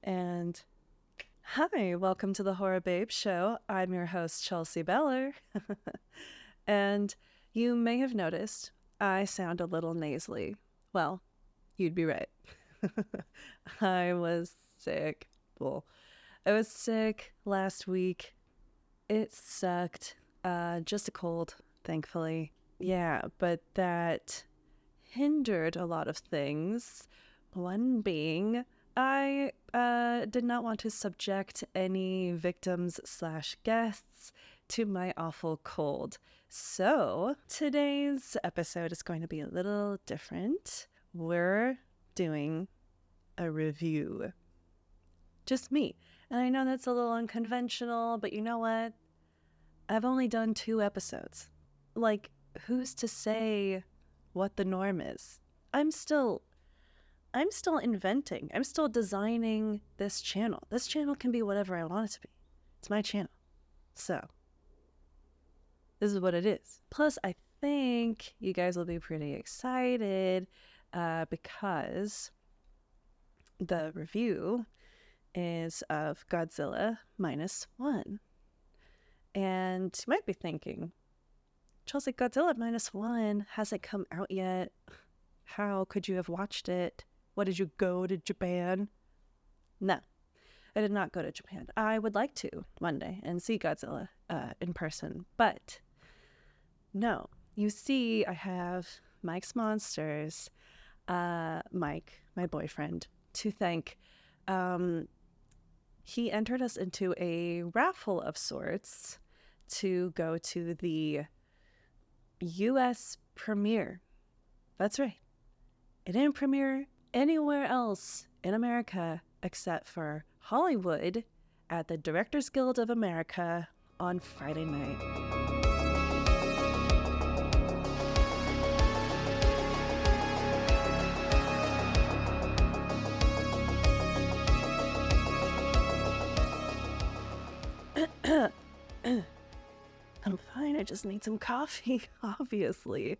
And hi, welcome to the Horror Babe Show. I'm your host, Chelsea Beller. And you may have noticed I sound a little nasally. Well, you'd be right. I was sick. Well, I was sick last week. It sucked. Just a cold, thankfully. Yeah, but that hindered a lot of things. One being, I did not want to subject any victims/guests to my awful cold. So today's episode is going to be a little different. We're doing a review. Just me. And I know that's a little unconventional, but you know what? I've only done 2 episodes. Like, who's to say what the norm is? I'm still inventing. I'm still designing this channel. This channel can be whatever I want it to be. It's my channel. So, this is what it is. Plus, I think you guys will be pretty excited because the review is of Godzilla Minus One. And you might be thinking, Chelsea, Godzilla Minus One hasn't come out yet. How could you have watched it? What, did you go to Japan? No, I did not go to Japan. I would like to one day and see Godzilla in person, but no. You see, I have Mike's Monsters, Mike, my boyfriend, to thank. He entered us into a raffle of sorts to go to the U.S. premiere. That's right. It didn't premiere anywhere else in America except for Hollywood at the Directors Guild of America on Friday night. I'm fine, I just need some coffee, obviously.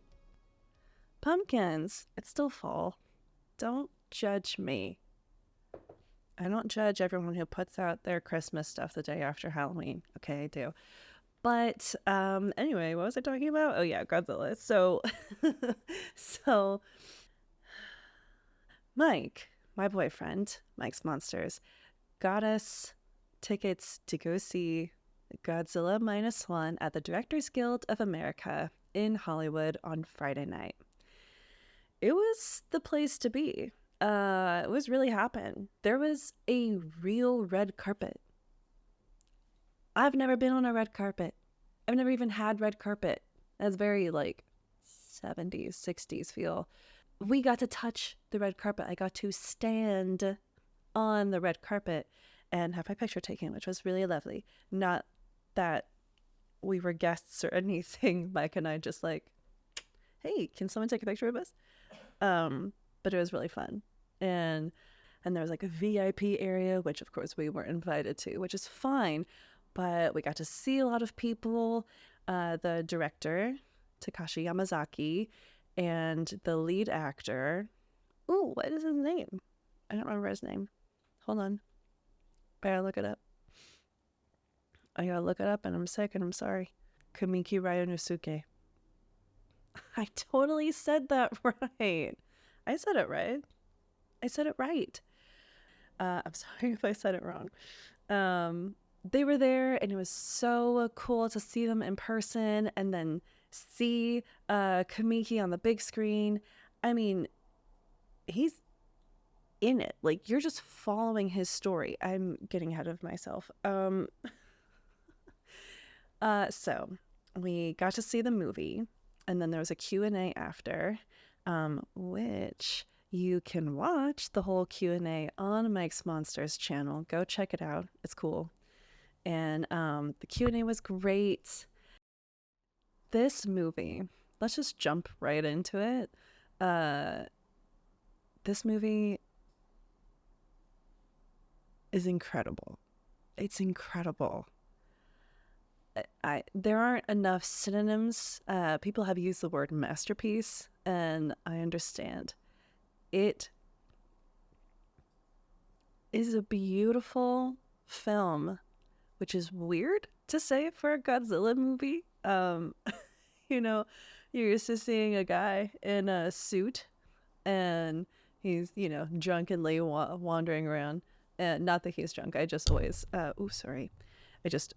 Pumpkins, it's still fall. Don't judge me. I don't judge everyone who puts out their Christmas stuff the day after Halloween. Okay, I do. But anyway, what was I talking about? Oh yeah, Godzilla. So Mike, my boyfriend, Mike's Monsters, got us tickets to go see Godzilla Minus One at the Directors Guild of America in Hollywood on Friday night. It was the place to be. It was really happening. There was a real red carpet. I've never been on a red carpet. I've never even had red carpet. That's very like 70s, 60s feel. We got to touch the red carpet. I got to stand on the red carpet and have my picture taken, which was really lovely. Not that we were guests or anything. Mike and I just like, hey, can someone take a picture of us? But it was really fun. And there was like a VIP area, which of course we weren't invited to, which is fine. But we got to see a lot of people. The director, Takashi Yamazaki, and the lead actor. Ooh, what is his name? I don't remember his name. Hold on. I gotta look it up and I'm sick and I'm sorry. Kamiki Ryunosuke. I totally said that right. I said it right. I'm sorry if I said it wrong. They were there and it was so cool to see them in person and then see Kamiki on the big screen. I mean, he's in it. Like, you're just following his story. I'm getting ahead of myself. So we got to see the movie and then there was a Q&A after, which you can watch the whole Q&A on Mike's Monsters channel. Go check it out. It's cool. And the Q&A was great. This movie, let's just jump right into it. This movie is incredible. It's incredible. There aren't enough synonyms. People have used the word masterpiece, and I understand. It is a beautiful film, which is weird to say for a Godzilla movie. You know, you're used to seeing a guy in a suit and he's, drunkenly wandering around. And not that he's drunk. I just always, sorry. I just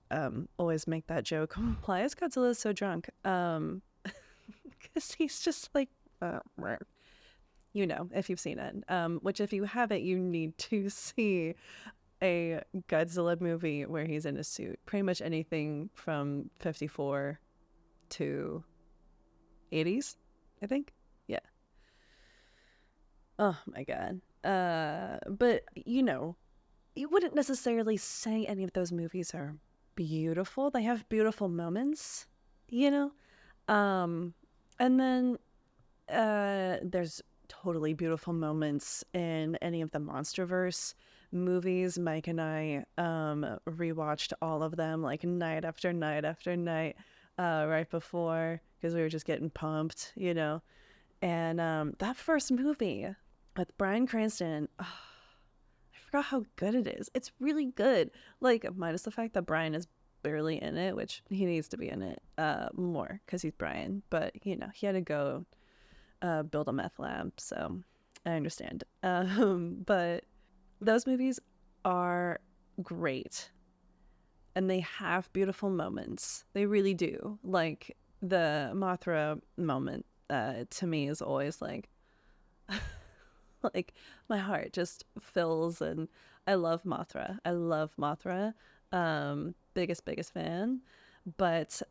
always make that joke. Why is Godzilla so drunk? Because he's just like, if you've seen it. Which if you haven't, you need to see a Godzilla movie where he's in a suit. Pretty much anything from 54 to 80s, I think. Yeah. Oh my god. But you wouldn't necessarily say any of those movies are beautiful. They have beautiful moments, you know? And then there's totally beautiful moments in any of the Monsterverse movies. Mike and I rewatched all of them like night after night after night right before, because we were just getting pumped, And that first movie with Bryan Cranston, I forgot how good it is. It's really good. Like, minus the fact that Bryan is barely in it, which he needs to be in it more because he's Bryan. But, he had to go build a meth lab, so I understand. But those movies are great. And they have beautiful moments. They really do. Like, the Mothra moment to me is always like... like, my heart just fills, and I love Mothra. Biggest fan. But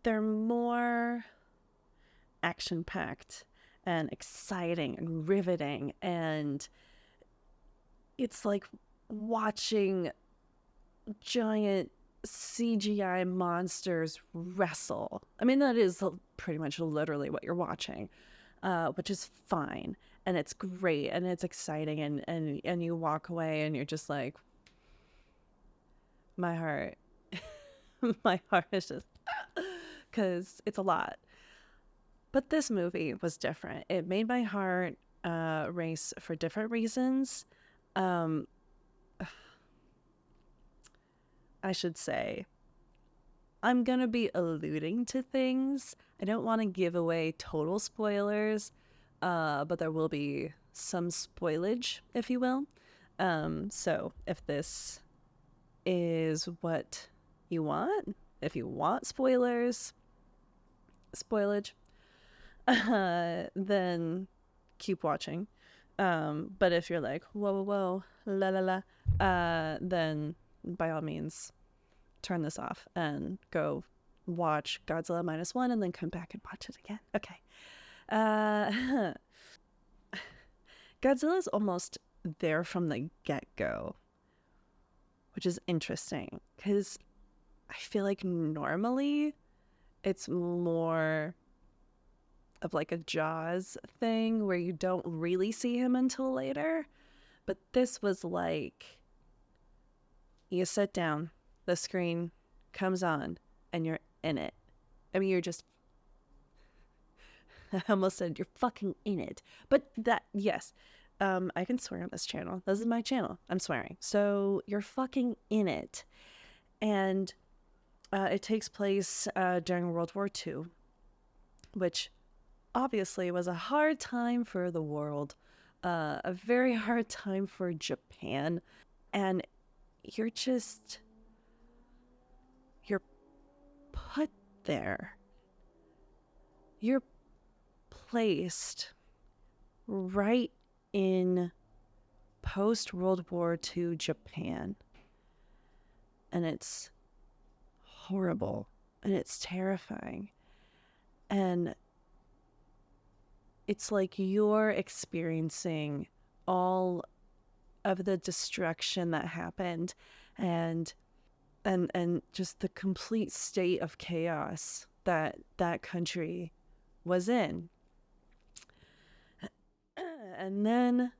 they're more action-packed and exciting and riveting, and it's like watching giant CGI monsters wrestle. I mean, that is pretty much literally what you're watching, which is fine, and it's great, and it's exciting, and you walk away and you're just like, my heart my heart is just because it's a lot. But this movie was different. It made my heart race for different reasons. I should say, I'm going to be alluding to things. I don't want to give away total spoilers, but there will be some spoilage, if you will. So if this is what you want, if you want spoilage, then keep watching. But if you're like, whoa, la la la, then by all means, turn this off and go watch Godzilla Minus One and then come back and watch it again. Okay. Godzilla's almost there from the get-go, which is interesting because I feel like normally it's more of like a Jaws thing where you don't really see him until later. But this was like, you sit down, the screen comes on, and you're in it. I mean, you're just... I almost said you're fucking in it. But that, yes, I can swear on this channel. This is my channel. I'm swearing. So you're fucking in it. And it takes place during World War II, which obviously was a hard time for the world, a very hard time for Japan. And you're put there. You're placed right in post-World War II Japan. And it's horrible. And it's terrifying. And it's like you're experiencing all of the destruction that happened and just the complete state of chaos that that country was in. And then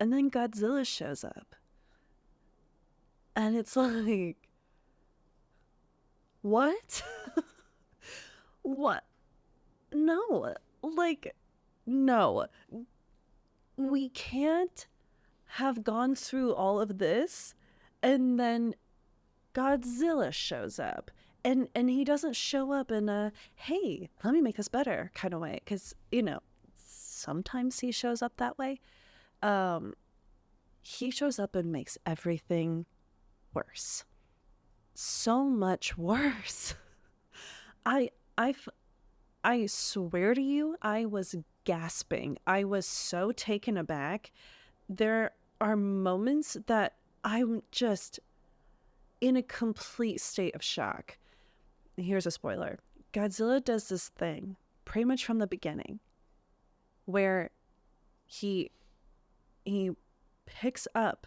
Godzilla shows up. And it's like, what? What? No. Like, no. we can't have gone through all of this and then Godzilla shows up. And he doesn't show up in a, hey, let me make this better kind of way. Because, sometimes he shows up that way. He shows up and makes everything worse. So much worse. I swear to you, I was gasping. I was so taken aback. There are moments that I'm just in a complete state of shock. Here's a spoiler. Godzilla does this thing pretty much from the beginning where he picks up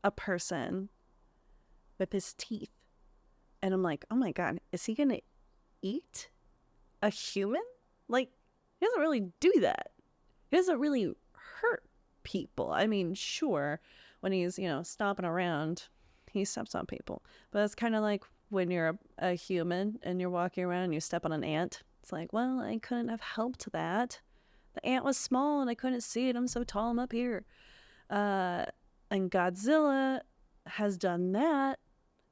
a person with his teeth. And I'm like, oh my God, is he going to eat a human? Like, he doesn't really do that. He doesn't really hurt people. I mean, sure, when he's, stomping around, he steps on people. But it's kind of like when you're a human and you're walking around and you step on an ant. It's like, well, I couldn't have helped that. The ant was small and I couldn't see it. I'm so tall, I'm up here. And Godzilla has done that,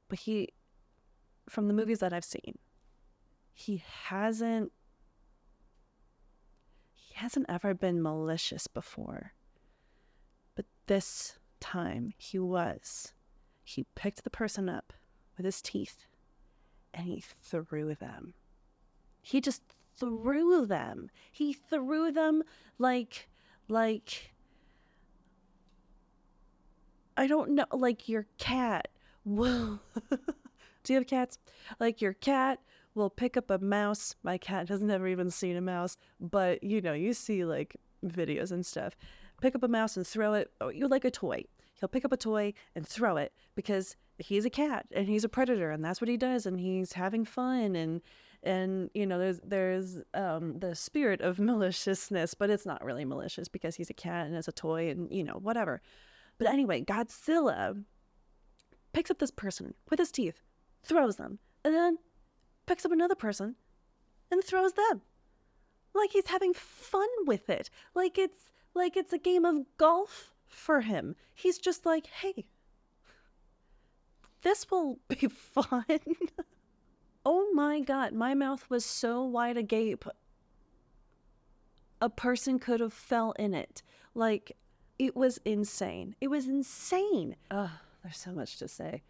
but from the movies that I've seen, he hasn't ever been malicious before. But this time he was. He picked the person up with his teeth and he threw them. He just threw them. He threw them like I don't know, like your cat will. Do you have cats? Like your cat will pick up a mouse. My cat has never even seen a mouse, but you see like videos and stuff. Pick up a mouse and throw it. Oh, you like a toy. He'll pick up a toy and throw it because he's a cat and he's a predator and that's what he does and he's having fun and there's the spirit of maliciousness, but it's not really malicious because he's a cat and it's a toy and whatever. But anyway, Godzilla picks up this person with his teeth, throws them, and then picks up another person and throws them. Like he's having fun with it. Like it's a game of golf for him. He's just like, hey, this will be fun. Oh my God, my mouth was so wide agape. A person could have fell in it. Like, it was insane. It was insane. Ugh, there's so much to say.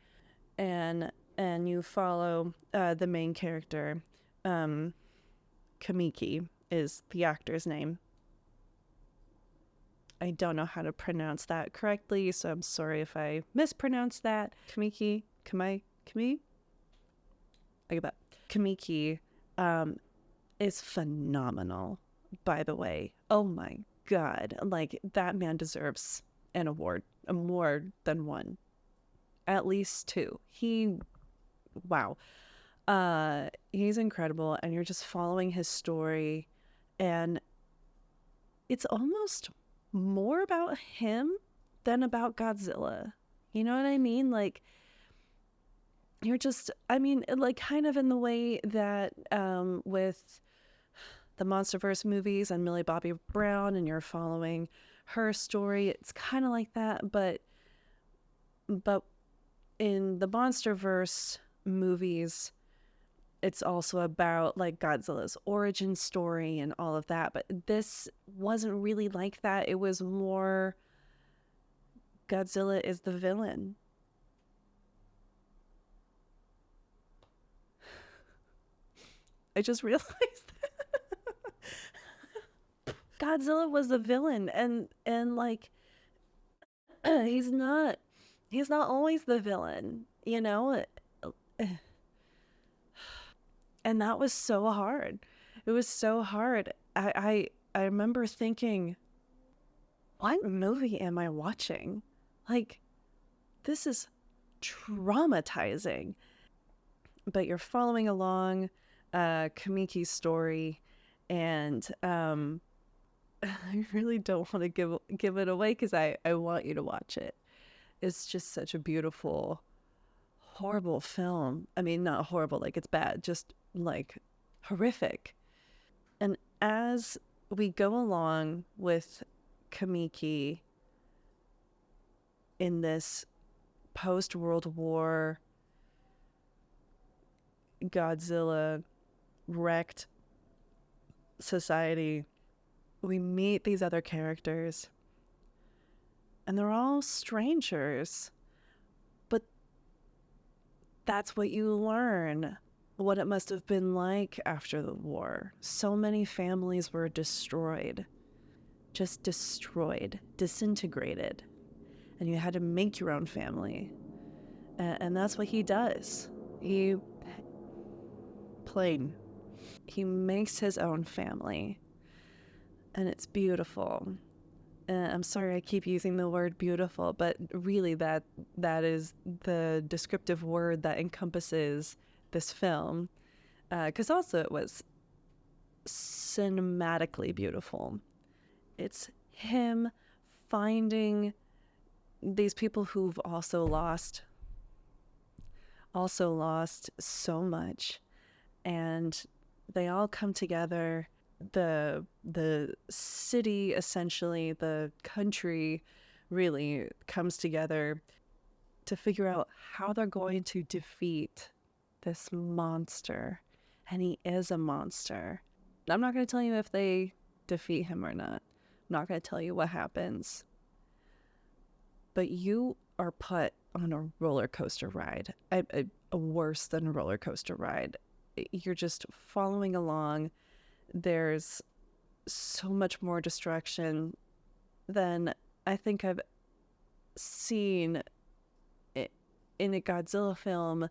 And you follow the main character. Kamiki is the actor's name. I don't know how to pronounce that correctly, so I'm sorry if I mispronounced that. Kamiki? I get that. Kamiki is phenomenal, by the way. Oh my God. Like, that man deserves an award. More than one. At least two. Wow. He's incredible, and you're just following his story, and it's almost more about him than about Godzilla. You know what I mean? Like, you're just, like kind of in the way that with the Monsterverse movies and Millie Bobby Brown, and you're following her story. It's kind of like that, but in the Monsterverse movies, it's also about like Godzilla's origin story and all of that. But this wasn't really like that. It was more Godzilla is the villain. I just realized that. Godzilla was the villain, and like he's not always the villain, and that was so hard. It was so hard. I remember thinking, what movie am I watching? Like, this is traumatizing. But you're following along Kamiki's story, and I really don't want to give it away because I want you to watch it. It's just such a beautiful, horrible film. I mean, not horrible like it's bad, just like horrific. And as we go along with Kamiki in this post-World War Godzilla wrecked society. We meet these other characters, and they're all strangers, but that's what you learn. What it must have been like after the war. So many families were destroyed. Just destroyed, disintegrated. And you had to make your own family. And that's what he does. He makes his own family. And it's beautiful. I'm sorry I keep using the word beautiful, but really that is the descriptive word that encompasses this film. Because also it was cinematically beautiful. It's him finding these people who've also lost so much, and they all come together. The city, essentially the country, really comes together to figure out how they're going to defeat this monster. And he is a monster. I'm not going to tell you if they defeat him or not. I'm not going to tell you what happens. But you are put on a roller coaster ride, a worse than a roller coaster ride. You're just following along. There's so much more destruction than I think I've seen in a Godzilla film,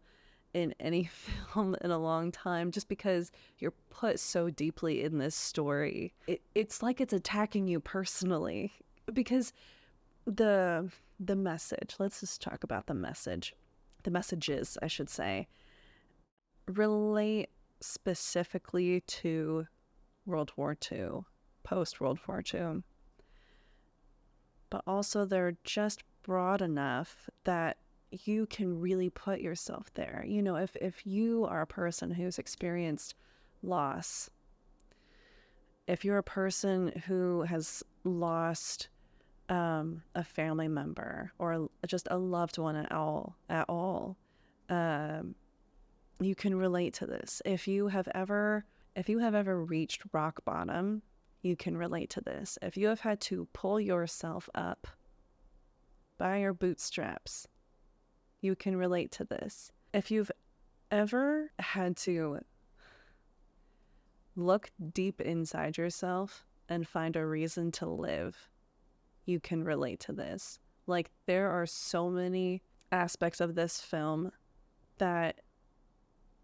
in any film in a long time, just because you're put so deeply in this story. It's like it's attacking you personally, because the message, let's just talk about the messages, I should say, relate specifically to World War II, post-World War II. But also they're just broad enough that you can really put yourself there. You know, if you are a person who's experienced loss, if you're a person who has lost a family member or just a loved one at all, you can relate to this. If you have ever reached rock bottom, you can relate to this. If you have had to pull yourself up by your bootstraps, you can relate to this. If you've ever had to look deep inside yourself and find a reason to live, you can relate to this. Like, there are so many aspects of this film that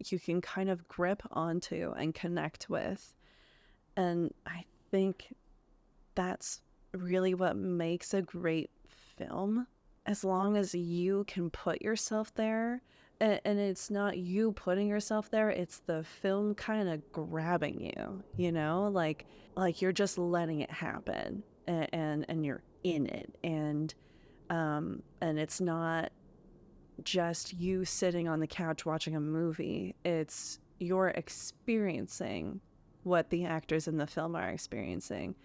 you can kind of grip onto and connect with. And I think that's really what makes a great film, as long as you can put yourself there. And it's not you putting yourself there, it's the film kind of grabbing you, you know, like you're just letting it happen, and you're in it, and it's not just you sitting on the couch watching a movie. It's you're experiencing what the actors in the film are experiencing.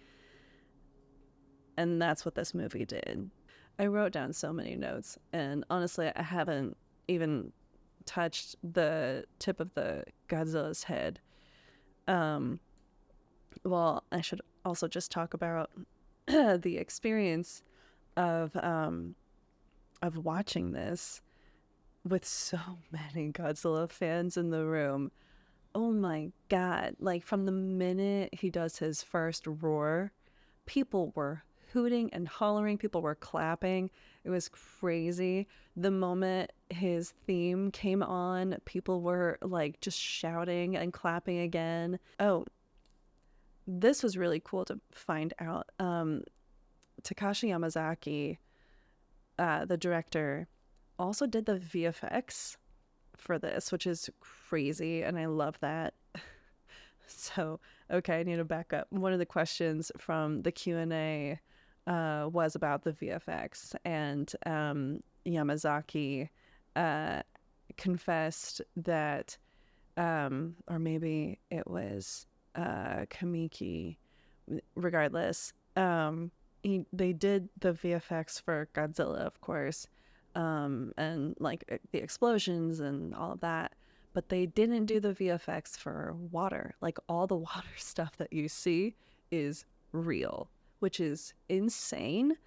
And that's what this movie did. I wrote down so many notes, and honestly, I haven't even touched the tip of the Godzilla's head. Well, I should also just talk about the experience of watching this with so many Godzilla fans in the room. Oh my God. Like, from the minute he does his first roar, people were hooting and hollering, people were clapping. It was crazy. The moment his theme came on, people were like just shouting and clapping again. Oh, this was really cool to find out. Takashi Yamazaki, the director, also did the VFX for this, which is crazy, and I love that. So, okay, I need to back up. One of the questions from the Q&A was about the VFX, and Yamazaki confessed that, or maybe it was Kamiki, regardless, they did the VFX for Godzilla, of course, and like the explosions and all of that, but they didn't do the VFX for water. Like all the water stuff that you see is real, which is insane,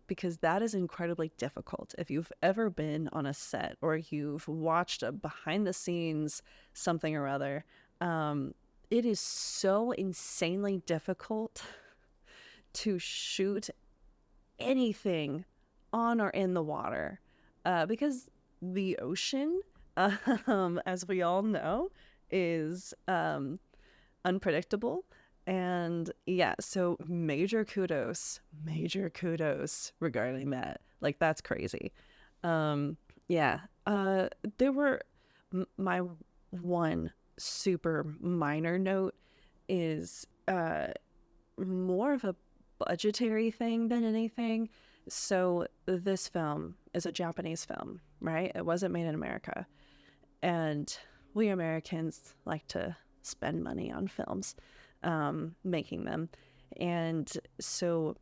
because that is incredibly difficult. If you've ever been on a set or you've watched a behind the scenes something or other, it is so insanely difficult to shoot anything on or in the water, because the ocean, as we all know, is unpredictable. And yeah, so major kudos regarding that. Like, that's crazy. Yeah, there were my one super minor note is more of a budgetary thing than anything. So this film is a Japanese film, right? It wasn't made in America. And we Americans like to spend money on films, making them. And so,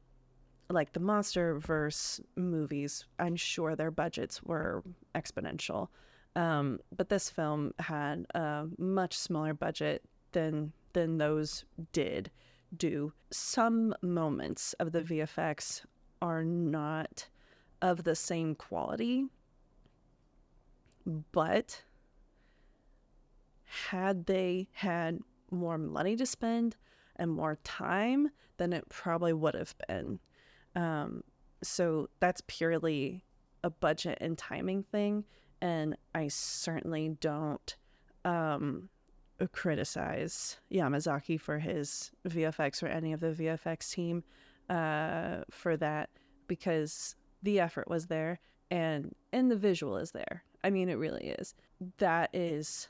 like the Monsterverse movies, I'm sure their budgets were exponential. But this film had a much smaller budget than those did do. Some moments of the VFX are not of the same quality, but had they had more money to spend and more time, then it probably would have been. So that's purely a budget and timing thing, and I certainly don't criticize Yamazaki for his VFX or any of the VFX team for that, because the effort was there and the visual is there. I mean, it really is. That is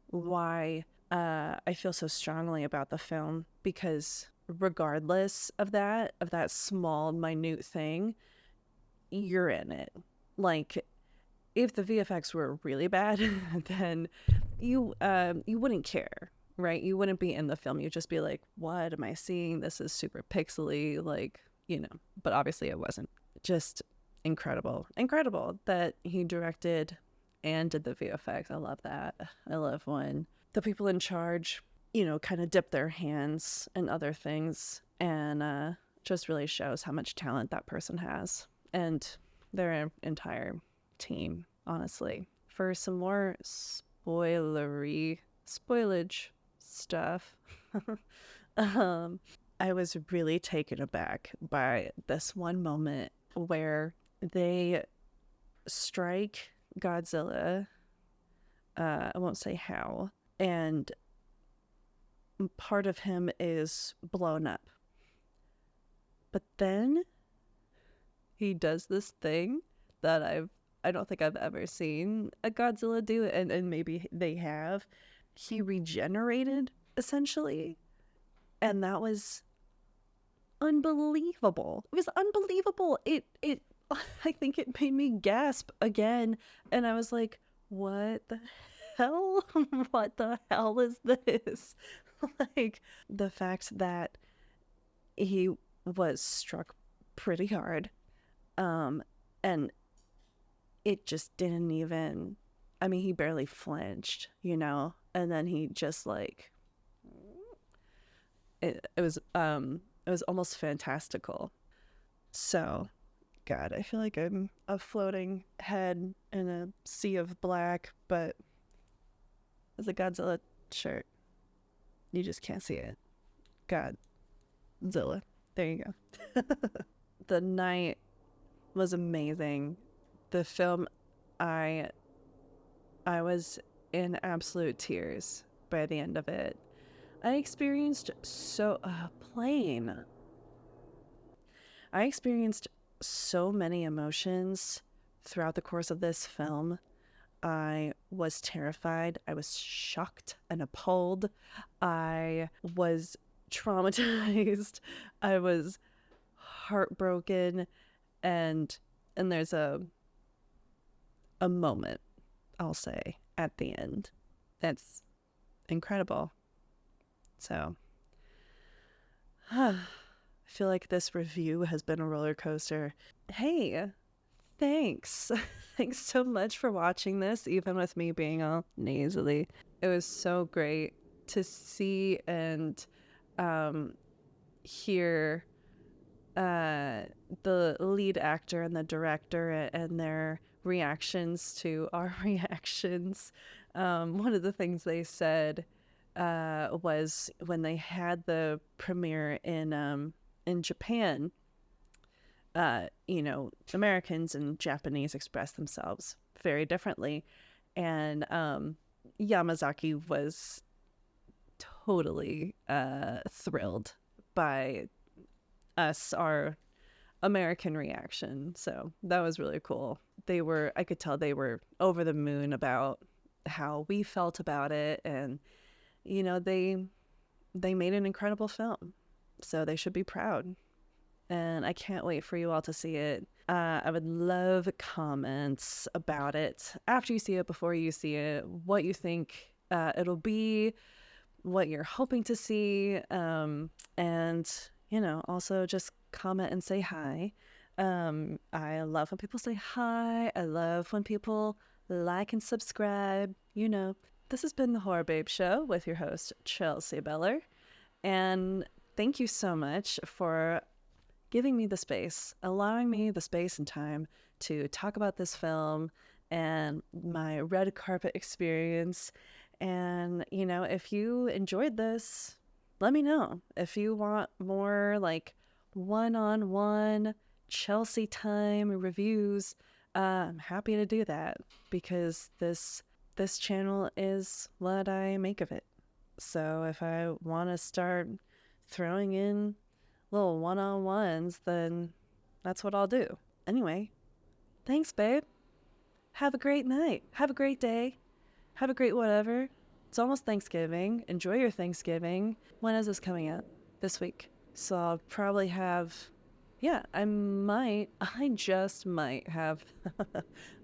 why I feel so strongly about the film, because regardless of that small minute thing, you're in it. Like, if the VFX were really bad, then you wouldn't care, right? You wouldn't be in the film. You'd just be like, what am I seeing? This is super pixely, like, you know. But obviously it wasn't. Just incredible that he directed and did the VFX. I love that. I love when the people in charge, you know, kind of dip their hands in other things, and just really shows how much talent that person has and their entire team, honestly. For some more spoilage stuff, I was really taken aback by this one moment where they strike Godzilla. I won't say how. And part of him is blown up. But then he does this thing that I don't think I've ever seen a Godzilla do, and maybe they have. He regenerated, essentially. And that was unbelievable. It was unbelievable. It I think it made me gasp again. And I was like, what the hell? What the hell is this? Like, the fact that he was struck pretty hard, and it just didn't even, I mean, he barely flinched, you know, and then he just like, it was almost fantastical. So, God, I feel like I'm a floating head in a sea of black, but it's a Godzilla shirt. You just can't see it. Godzilla. There you go. The night was amazing. The film, I was in absolute tears by the end of it. I experienced so many emotions throughout the course of this film. I was terrified. I was shocked and appalled. I was traumatized. I was heartbroken, and there's a moment, I'll say, at the end that's incredible. So I feel like this review has been a roller coaster. Hey, thanks. Thanks so much for watching this, even with me being all nasally. It was so great to see and hear the lead actor and the director and their reactions to our reactions. One of the things they said was when they had the premiere in Japan, Americans and Japanese express themselves very differently. And Yamazaki was totally thrilled by our American reaction. So that was really cool. I could tell they were over the moon about how we felt about it. And, they made an incredible film. So they should be proud. And I can't wait for you all to see it. I would love comments about it after you see it, before you see it, what you think it'll be, what you're hoping to see, and also just comment and say hi. I love when people say hi. I love when people like and subscribe. This has been the Horror Babe Show with your host, Chelsea Beller. And thank you so much for giving me the space, allowing me the space and time to talk about this film and my red carpet experience. And, if you enjoyed this, let me know. If you want more like one-on-one Chelsea time reviews, I'm happy to do that, because this channel is what I make of it. So if I want to start throwing in little one-on-ones, then that's what I'll do. Anyway, thanks, babe. Have a great night. Have a great day. Have a great whatever. It's almost Thanksgiving. Enjoy your Thanksgiving. When is this coming out? This week. So I'll probably have, I just might have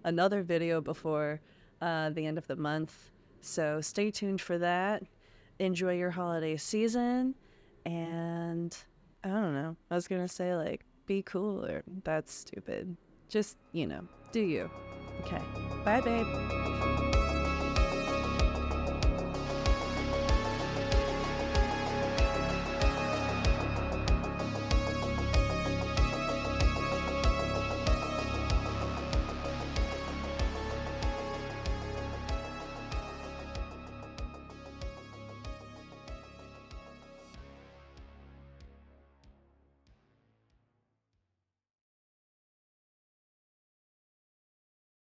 another video before the end of the month. So stay tuned for that. Enjoy your holiday season. And I don't know. I was going to say, be cool, or that's stupid. Just, do you. Okay. Bye, babe.